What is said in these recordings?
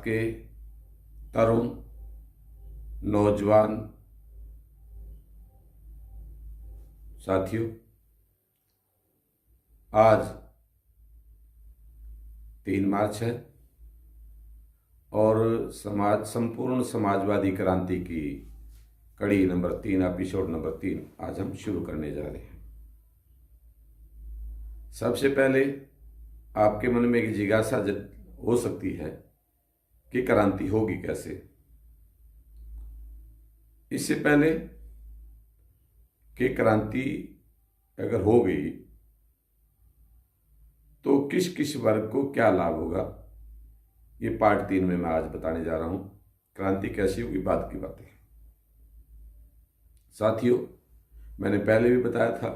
के तरुण नौजवान साथियों, आज 3 मार्च है और संपूर्ण समाजवादी क्रांति की कड़ी नंबर 3, एपिसोड नंबर 3 आज हम शुरू करने जा रहे हैं। सबसे पहले आपके मन में एक जिज्ञासा हो सकती है कि क्रांति होगी कैसे। इससे पहले कि क्रांति अगर हो गई तो किस किस वर्ग को क्या लाभ होगा, ये पार्ट 3 में मैं आज बताने जा रहा हूं। क्रांति कैसी होगी, बाद की बातें। साथियों, मैंने पहले भी बताया था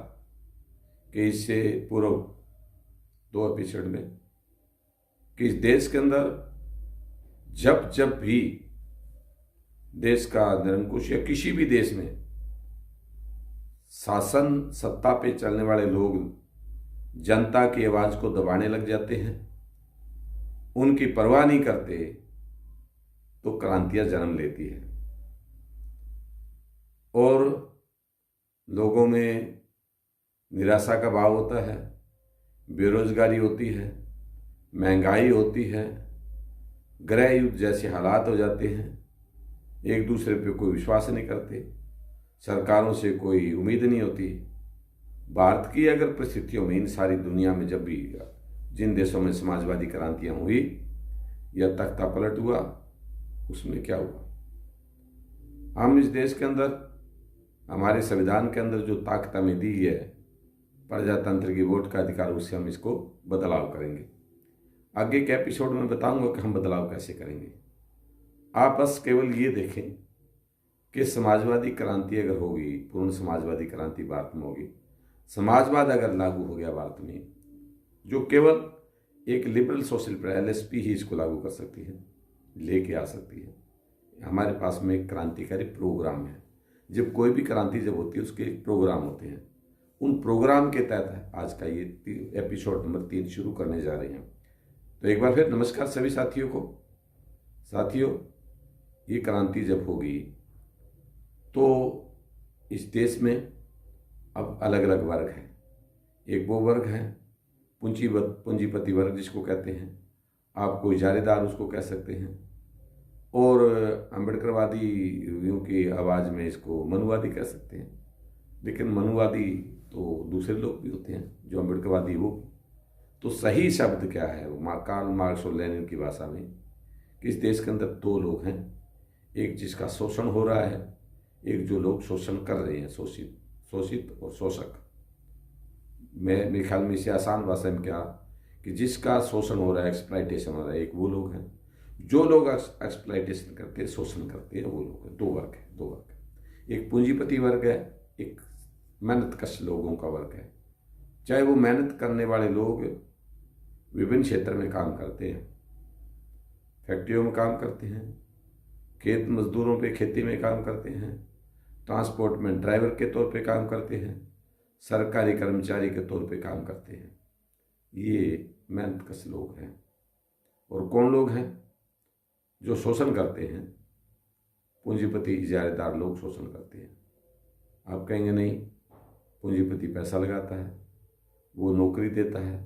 कि इससे पूर्व 2 एपिसोड में कि इस देश के अंदर जब भी देश का निरंकुश या किसी भी देश में शासन सत्ता पे चलने वाले लोग जनता की आवाज को दबाने लग जाते हैं, उनकी परवाह नहीं करते, तो क्रांतियां जन्म लेती है और लोगों में निराशा का भाव होता है, बेरोजगारी होती है, महंगाई होती है, गृह युद्ध जैसे हालात हो जाते हैं, एक दूसरे पे कोई विश्वास नहीं करते, सरकारों से कोई उम्मीद नहीं होती। भारत की अगर परिस्थितियों में, इन सारी दुनिया में जब भी जिन देशों में समाजवादी क्रांतियां हुई या तख्ता पलट हुआ, उसमें क्या हुआ? हम इस देश के अंदर, हमारे संविधान के अंदर जो ताकत हमें दी है प्रजातंत्र की वोट का अधिकार, उससे हम इसको बदलाव करेंगे। आगे के एपिसोड में बताऊंगा कि हम बदलाव कैसे करेंगे। आप बस केवल ये देखें कि समाजवादी क्रांति अगर होगी, पूर्ण समाजवादी क्रांति भारत में होगी, समाजवाद अगर लागू हो गया भारत में, जो केवल एक लिबरल सोशल एलएसपी ही इसको लागू कर सकती है, लेके आ सकती है। हमारे पास में एक क्रांतिकारी प्रोग्राम है। जब कोई भी क्रांति जब होती है, उसके एक प्रोग्राम होते हैं। उन प्रोग्राम के तहत आज का ये एपिसोड नंबर 3 शुरू करने जा रहे हैं। तो एक बार फिर नमस्कार सभी साथियों को। साथियों, ये क्रांति जब होगी तो इस देश में अब अलग अलग वर्ग हैं। एक वो वर्ग है पूंजीपति वर्ग जिसको कहते हैं, आप कोई इजारेदार उसको कह सकते हैं, और अम्बेडकरवादियों की आवाज़ में इसको मनुवादी कह सकते हैं। लेकिन मनुवादी तो दूसरे लोग भी होते हैं जो अम्बेडकरवादी वो। तो सही शब्द क्या है? वो कार्ल मार्क्स और लेनिन की भाषा में कि इस देश के अंदर 2 लोग हैं, एक जिसका शोषण हो रहा है, एक जो लोग शोषण कर रहे हैं, शोषित और शोषक। मेरे ख्याल में इसे आसान भाषा में क्या कि जिसका शोषण हो रहा है, एक्सप्लॉइटेशन हो रहा है, एक वो लोग हैं। जो लोग एक्सप्लॉइटेशन करते हैं, शोषण करते हैं, वो लोग हैं। 2 वर्ग है। एक पूंजीपति वर्ग है, एक मेहनतकश लोगों का वर्ग है। चाहे वो मेहनत करने वाले लोग विभिन्न क्षेत्र में काम करते हैं, फैक्ट्रियों में काम करते हैं, खेत मजदूरों पे खेती में काम करते हैं, ट्रांसपोर्ट में ड्राइवर के तौर पे काम करते हैं, सरकारी कर्मचारी के तौर पे काम करते हैं। ये मेहनतकश लोग हैं। और कौन लोग हैं जो शोषण करते हैं? पूंजीपति इजारेदार लोग शोषण करते हैं। आप कहेंगे नहीं, पूंजीपति पैसा लगाता है, वो नौकरी देता है,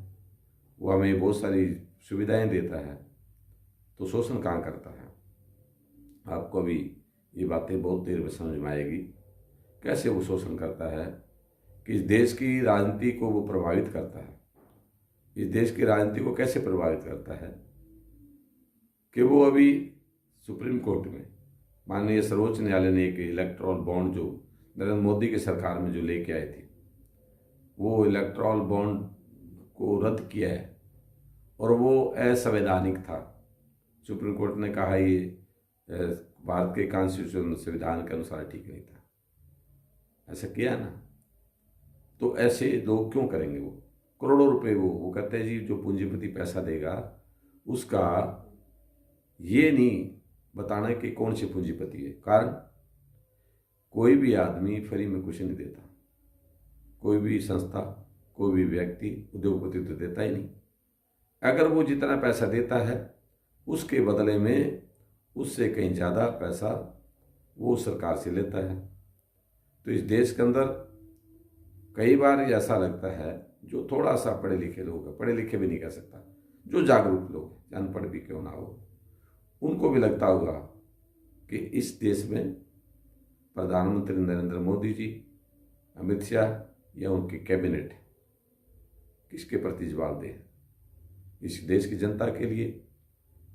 वो हमें बहुत सारी सुविधाएं देता है, तो शोषण कहाँ करता है? आपको अभी ये बातें बहुत देर में समझ में आएगी कैसे वो शोषण करता है, कि इस देश की राजनीति को वो प्रभावित करता है। इस देश की राजनीति को कैसे प्रभावित करता है कि वो अभी सुप्रीम कोर्ट में माननीय सर्वोच्च न्यायालय ने एक इलेक्टोरल बॉन्ड जो नरेंद्र मोदी की सरकार में जो लेके आए थे, वो इलेक्टोरल बॉन्ड को रद्द किया है और वो असंवैधानिक था। सुप्रीम कोर्ट ने कहा ये भारत के कॉन्स्टिट्यूशन संविधान के अनुसार ठीक नहीं था। ऐसा किया ना, तो ऐसे लोग क्यों करेंगे? वो करोड़ों रुपए वो कहते हैं जी जो पूंजीपति पैसा देगा उसका ये नहीं बताना कि कौन सी पूंजीपति है। कारण कोई भी आदमी फ्री में कुछ नहीं देता, कोई भी संस्था, कोई भी व्यक्ति, उद्योगपति तो देता ही नहीं। अगर वो जितना पैसा देता है उसके बदले में उससे कहीं ज़्यादा पैसा वो सरकार से लेता है। तो इस देश के अंदर कई बार ऐसा लगता है, जो थोड़ा सा पढ़े लिखे लोग हैं, पढ़े लिखे भी नहीं कह सकता, जो जागरूक लोग हैं, अनपढ़ भी क्यों ना हो, उनको भी लगता होगा कि इस देश में प्रधानमंत्री नरेंद्र मोदी जी, अमित शाह या उनकी कैबिनेट किसके प्रति जवाबदेह है? इस देश की जनता के लिए,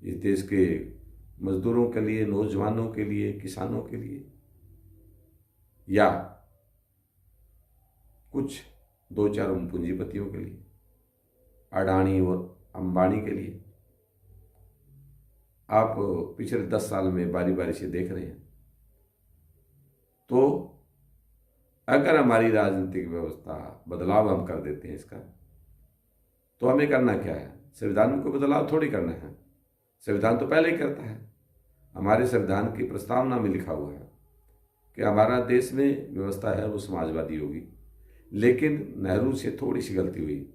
इस देश के मजदूरों के लिए, नौजवानों के लिए, किसानों के लिए, या कुछ दो चार पूंजीपतियों के लिए, अडानी और अंबानी के लिए? आप पिछले 10 साल में बारी बारी से देख रहे हैं। तो अगर हमारी राजनीतिक व्यवस्था बदलाव हम कर देते हैं इसका, तो हमें करना क्या है? संविधान में कोई बदलाव थोड़ी करना है, संविधान तो पहले ही करता है। हमारे संविधान की प्रस्तावना में लिखा हुआ है कि हमारा देश में व्यवस्था है वो समाजवादी होगी, लेकिन नेहरू से थोड़ी सी गलती हुई,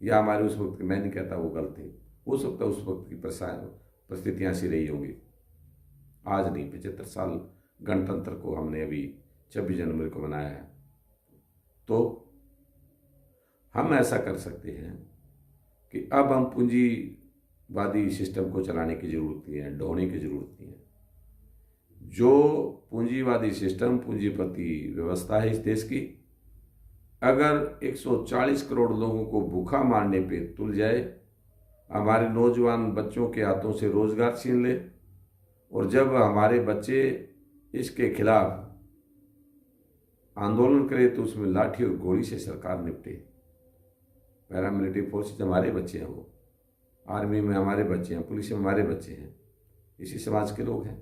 या हमारे उस वक्त की, मैं नहीं कहता वो गलती, हो सकता है उस वक्त की परिस्थितियाँ ऐसी रही होंगी। आज नहीं, 75 साल गणतंत्र को हमने अभी 26 जनवरी को मनाया है। तो हम ऐसा कर सकते हैं कि अब हम पूंजीवादी सिस्टम को चलाने की जरूरत नहीं है, ढोने की जरूरत नहीं है। जो पूंजीवादी सिस्टम, पूंजीपति व्यवस्था है इस देश की, अगर 140 करोड़ लोगों को भूखा मारने पे तुल जाए, हमारे नौजवान बच्चों के हाथों से रोजगार छीन ले, और जब हमारे बच्चे इसके खिलाफ आंदोलन करे तो उसमें लाठी और गोली से सरकार निपटे। पैरामिलिट्री फोर्सेज हमारे बच्चे हैं, वो आर्मी में हमारे बच्चे हैं, पुलिस में हमारे बच्चे हैं, इसी समाज के लोग हैं,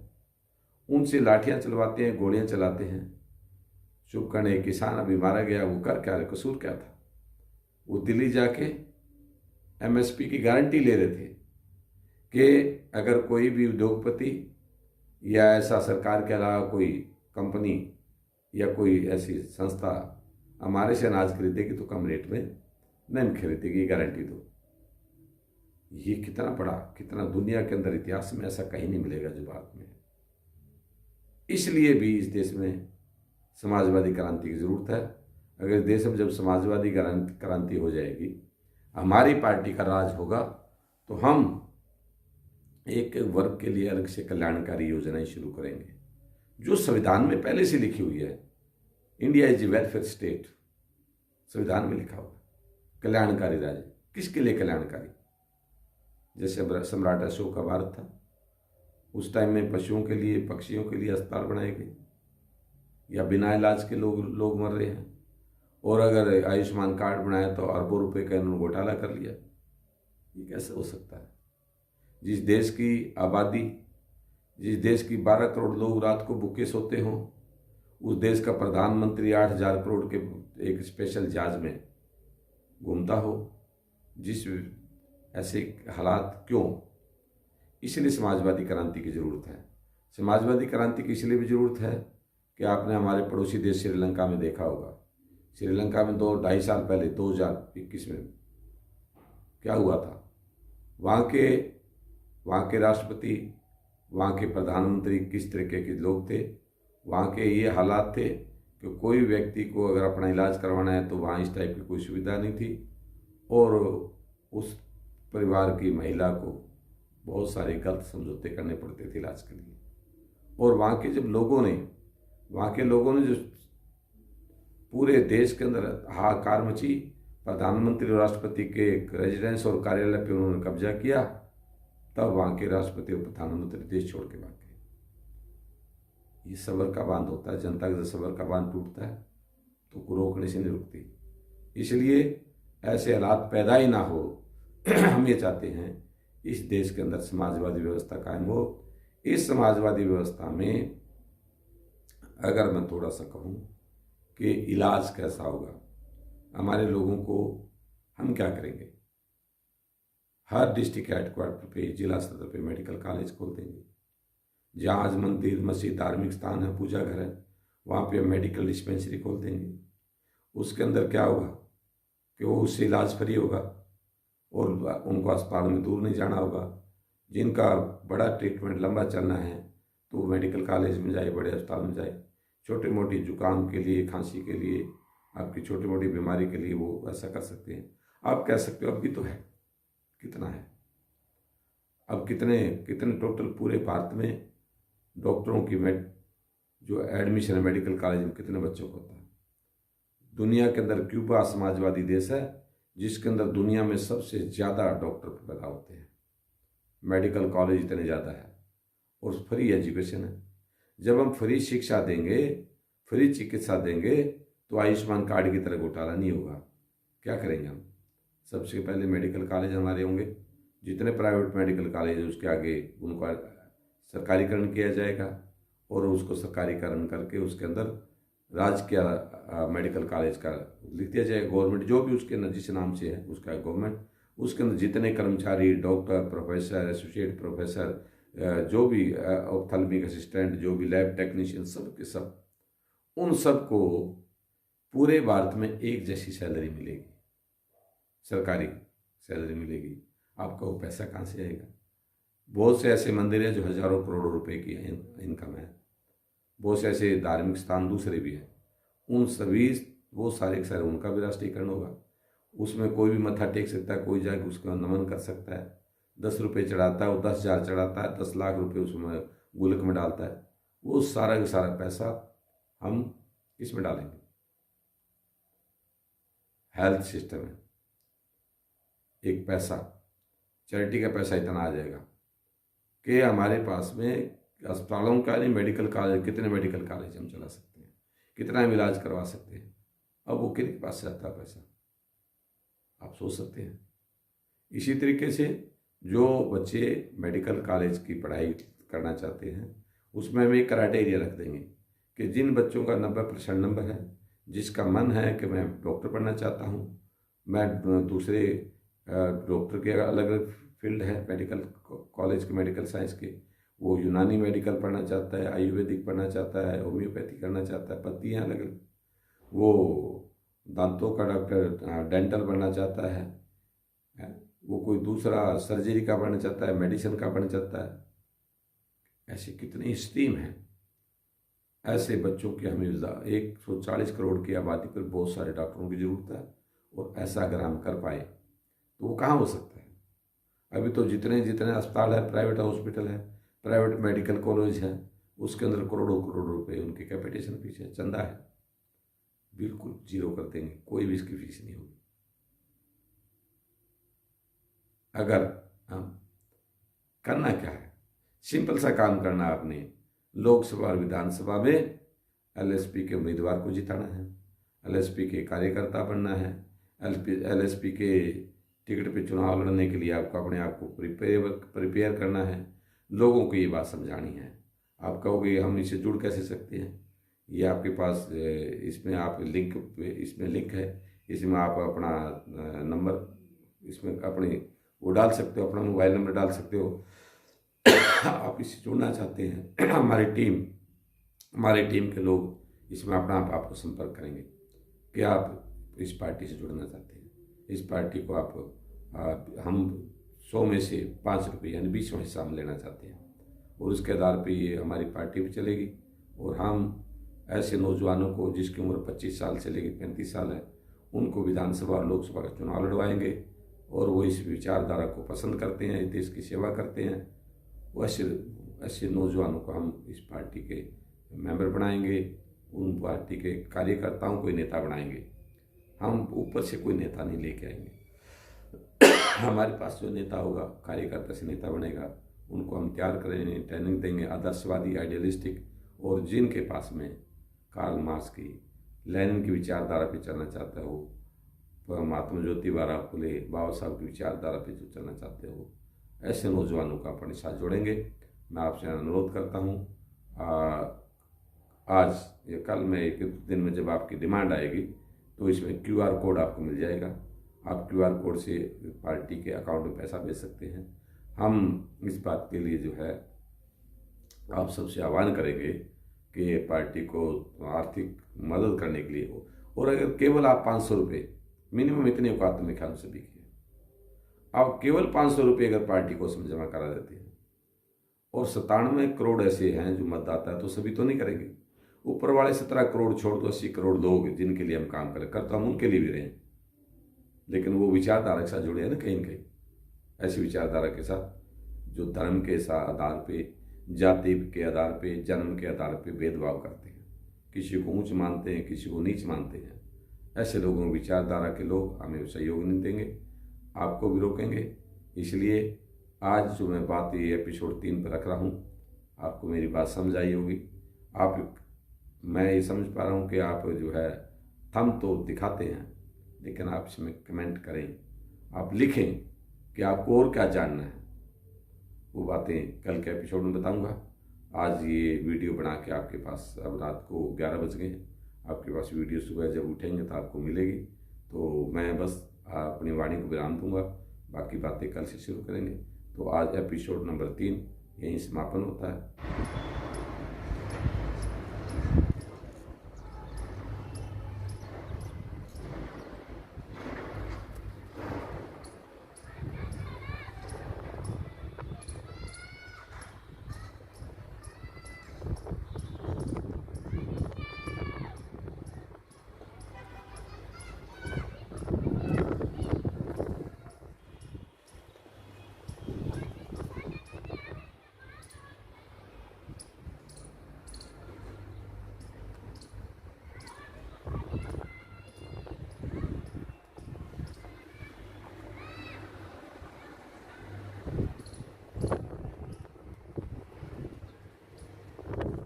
उनसे लाठियां चलवाते हैं, गोलियां चलाते हैं। चुप करने, किसान अभी मारा गया, वो कर क्या, कसूर क्या था? वो दिल्ली जाके एमएसपी की गारंटी ले रहे थे कि अगर कोई भी उद्योगपति या ऐसा सरकार के अलावा कोई कंपनी या कोई ऐसी संस्था हमारे से अनाज खरीदेगी तो कम रेट में नहीं खरीदेगी, गारंटी दो। ये कितना बड़ा, कितना दुनिया के अंदर इतिहास में ऐसा कहीं नहीं मिलेगा जो भारत में। इसलिए भी इस देश में समाजवादी क्रांति की जरूरत है। अगर देश में जब समाजवादी क्रांति हो जाएगी, हमारी पार्टी का राज होगा, तो हम एक वर्ग के लिए अलग से कल्याणकारी योजनाएं शुरू करेंगे, जो संविधान में पहले से लिखी हुई है। India is a welfare state, संविधान में लिखा हुआ कल्याणकारी राज्य। किसके लिए कल्याणकारी? जैसे सम्राट अशोक का भारत था, उस टाइम में पशुओं के लिए, पक्षियों के लिए अस्पताल बनाए गए, या बिना इलाज के लोग मर रहे हैं, और अगर आयुष्मान कार्ड बनाया तो अरबों रुपए का इन्होंने घोटाला कर लिया। ये कैसे हो सकता है? जिस देश की आबादी, जिस देश की 12 करोड़ लोग रात को भूखे सोते हों, उस देश का प्रधानमंत्री 8,000 करोड़ के एक स्पेशल जहाज में घूमता हो। जिस ऐसे हालात क्यों? इसलिए समाजवादी क्रांति की जरूरत है। समाजवादी क्रांति की इसलिए भी जरूरत है कि आपने हमारे पड़ोसी देश श्रीलंका में देखा होगा। श्रीलंका में 2-2.5 साल पहले 2021 में क्या हुआ था? वहाँ के राष्ट्रपति, वहाँ के प्रधानमंत्री किस तरीके के लोग थे। वहाँ के ये हालात थे कि कोई व्यक्ति को अगर अपना इलाज करवाना है तो वहाँ इस टाइप की कोई सुविधा नहीं थी, और उस परिवार की महिला को बहुत सारे गलत समझौते करने पड़ते थे इलाज के लिए। और वहाँ के लोगों ने जो पूरे देश के अंदर हाहाकार मची, प्रधानमंत्री और राष्ट्रपति के रेजिडेंस और कार्यालय पे उन्होंने कब्जा किया, तब वहाँ के राष्ट्रपति और प्रधानमंत्री देश छोड़ के भाग गए। ये सबर का बांध होता है, जनता का जब सबर का बांध टूटता है तो रोकने से नहीं रुकती। इसलिए ऐसे हालात पैदा ही ना हो, हम ये चाहते हैं इस देश के अंदर समाजवादी व्यवस्था कायम हो। इस समाजवादी व्यवस्था में अगर मैं थोड़ा सा कहूँ कि इलाज कैसा होगा, हमारे लोगों को हम क्या करेंगे? हर डिस्ट्रिक्ट हेडक्वार्टर पे, जिला स्तर पे मेडिकल कॉलेज खोल देंगे। जहाँ आज मंदिर, मस्जिद, धार्मिक स्थान है, पूजा घर है, वहाँ पे मेडिकल डिस्पेंसरी खोल देंगे। उसके अंदर क्या होगा कि वो उससे इलाज फ्री होगा, और उनको अस्पताल में दूर नहीं जाना होगा। जिनका बड़ा ट्रीटमेंट लंबा चलना है तो वो मेडिकल कॉलेज में जाए, बड़े अस्पताल में जाए। छोटी मोटी जुकाम के लिए, खांसी के लिए, आपकी छोटी मोटी बीमारी के लिए वो ऐसा कर सकते हैं। आप कह सकते हो अब भी तो है, कितना है, अब कितने कितने टोटल पूरे भारत में डॉक्टरों की जो एडमिशन है मेडिकल कॉलेज में कितने बच्चों को होता है। दुनिया के अंदर क्यूबा समाजवादी देश है जिसके अंदर दुनिया में सबसे ज़्यादा डॉक्टर पैदा होते हैं, मेडिकल कॉलेज इतने ज़्यादा है और फ्री एजुकेशन है। जब हम फ्री शिक्षा देंगे, फ्री चिकित्सा देंगे तो आयुष्मान कार्ड की तरह घोटाला नहीं होगा। क्या करेंगे हम? सबसे पहले मेडिकल कॉलेज हमारे होंगे, जितने प्राइवेट मेडिकल कॉलेज है उसके आगे उनको सरकारीकरण किया जाएगा और उसको सरकारीकरण करके उसके अंदर राजकीय मेडिकल कॉलेज का लिख दिया जाएगा। गवर्नमेंट जो भी उसके अंदर जिस नाम से है उसका गवर्नमेंट, उसके अंदर जितने कर्मचारी, डॉक्टर, प्रोफेसर, एसोसिएट प्रोफेसर, जो भी ऑप्थेल्मिक असिस्टेंट, जो भी लैब टेक्नीशियन, सब के सब, उन सबको पूरे भारत में एक जैसी सैलरी मिलेगी, सरकारी सैलरी मिलेगी। आपका वो पैसा कहाँ से आएगा? बहुत से ऐसे मंदिर हैं जो हजारों करोड़ों रुपए की इनकम है, बहुत से ऐसे धार्मिक स्थान दूसरे भी हैं, उन सभी वो सारे के सारे उनका भी राष्ट्रीयकरण होगा। उसमें कोई भी मत्था टेक सकता है, कोई जाके उसका नमन कर सकता है। 10 रुपये चढ़ाता है, वो 10,000 चढ़ाता है, 10 लाख रुपए उसमें गुल्लक में डालता है। वो सारा का सारा पैसा हम किस में डालेंगे? हेल्थ सिस्टम में एक पैसा, चैरिटी का पैसा इतना आ जाएगा कि हमारे पास में अस्पतालों का नहीं, मेडिकल कॉलेज, कितने मेडिकल कॉलेज हम चला सकते हैं, कितना हम इलाज करवा सकते हैं। अब वो किसके पास से आता है पैसा? आप सोच सकते हैं। इसी तरीके से जो बच्चे मेडिकल कॉलेज की पढ़ाई करना चाहते हैं उसमें हम एक क्राइटेरिया रख देंगे कि जिन बच्चों का 90% नंबर है, जिसका मन है कि मैं डॉक्टर पढ़ना चाहता हूँ, मैं दूसरे डॉक्टर के अलग अलग फील्ड है मेडिकल कॉलेज के, मेडिकल साइंस के, वो यूनानी मेडिकल पढ़ना चाहता है, आयुर्वेदिक पढ़ना चाहता है, होम्योपैथी करना चाहता है, पत्तियाँ अलग अलग, वो दांतों का डॉक्टर, डेंटल बनना चाहता है, वो कोई दूसरा सर्जरी का बनना चाहता है, मेडिसिन का बनना चाहता है। ऐसे कितनी स्ट्रीम हैं। ऐसे बच्चों की हमें 140 करोड़ की आबादी पर बहुत सारे डॉक्टरों की ज़रूरत है और ऐसा अगर हम कर पाए तो वो कहाँ हो सकता है? अभी तो जितने जितने अस्पताल है, प्राइवेट हॉस्पिटल है, प्राइवेट मेडिकल कॉलेज है, उसके अंदर करोड़ों करोड़ रुपए उनके कैपिटेशन फीस है, चंदा है, बिल्कुल जीरो कर देंगे, कोई भी इसकी फीस नहीं होगी। अगर हम करना क्या है, सिंपल सा काम करना, आपने लोकसभा और विधानसभा में एलएसपी के उम्मीदवार को जिताना है, एलएसपी के कार्यकर्ता बनना है, एलएसपी के टिकट पे चुनाव लड़ने के लिए आपको अपने आप को प्रिपेयर करना है, लोगों को ये बात समझानी है। आप कहोगे हम इससे जुड़ कैसे सकते हैं? ये आपके पास इसमें आप इसमें लिंक है, इसमें आप अपना नंबर इसमें अपने वो डाल सकते हो, अपना मोबाइल नंबर डाल सकते हो। आप इससे जुड़ना चाहते हैं, हमारी टीम के लोग इसमें अपना आपको संपर्क करेंगे कि आप इस पार्टी से जुड़ना चाहते हैं। इस पार्टी को हम 100 में से 5 रुपये यानी 20वां हिस्सा हम लेना चाहते हैं और उसके आधार पे ये हमारी पार्टी भी चलेगी और हम ऐसे नौजवानों को जिसकी उम्र 25 साल से लेकर 35 साल है उनको विधानसभा और लोकसभा का चुनाव लड़वाएंगे और वो इस विचारधारा को पसंद करते हैं, देश की सेवा करते हैं। वो ऐसे नौजवानों को हम इस पार्टी के मेंबर बनाएंगे, उन पार्टी के कार्यकर्ताओं को नेता बनाएंगे। हम ऊपर से कोई नेता नहीं लेके आएंगे। हमारे पास जो नेता होगा, कार्यकर्ता से नेता बनेगा, उनको हम तैयार करेंगे, ट्रेनिंग देंगे, आदर्शवादी, आइडियलिस्टिक, और जिनके पास में कार्ल मार्क्स की, लेनिन की विचारधारा पे चलना चाहता है, वो महात्मा ज्योतिबा फुले, बाबा साहब की विचारधारा पे जो चलना चाहते हो, ऐसे नौजवानों को अपने साथ जोड़ेंगे। मैं आपसे अनुरोध करता हूँ, आज या कल में एक दिन में जब आपकी डिमांड आएगी तो इसमें QR कोड आपको मिल जाएगा। आप QR कोड से पार्टी के अकाउंट में पैसा भेज सकते हैं। हम इस बात के लिए जो है आप सबसे आह्वान करेंगे कि पार्टी को आर्थिक मदद करने के लिए हो, और अगर केवल आप 500 रुपये मिनिमम, इतने औकात में ख्याल से भी किए, अब केवल 500 रुपये अगर पार्टी को उसमें जमा करा देते हैं, और 97 करोड़ ऐसे हैं जो मतदाता है, तो सभी तो नहीं करेंगे। ऊपर वाले 17 करोड़ छोड़ दो, 80 करोड़ लोग जिनके लिए हम काम करें, कर तो हम उनके लिए भी रहें, लेकिन वो विचारधारा के साथ जुड़े हैं ना कहीं न कहीं। ऐसी विचारधारा के साथ जो धर्म के आधार पे, जाति के आधार पे, जन्म के आधार पे भेदभाव करते हैं, किसी को ऊंच मानते हैं, किसी को नीच मानते हैं, ऐसे लोगों विचारधारा के लोग हमें सहयोग नहीं देंगे, आपको भी रोकेंगे। इसलिए आज जो मैं बात ये एपिसोड 3 पर रख रहा हूँ, आपको मेरी बात समझ आई होगी। मैं ये समझ पा रहा हूँ कि आप जो है थंब तो दिखाते हैं, लेकिन आप इसमें कमेंट करें, आप लिखें कि आपको और क्या जानना है। वो बातें कल के एपिसोड में बताऊंगा। आज ये वीडियो बना के आपके पास, अब रात को 11 बज गए, आपके पास वीडियो सुबह जब उठेंगे तो आपको मिलेगी। तो मैं बस अपनी वाणी को विराम दूंगा, बाकी बातें कल से शुरू करेंगे। तो आज एपिसोड नंबर 3 यहीं समापन होता है।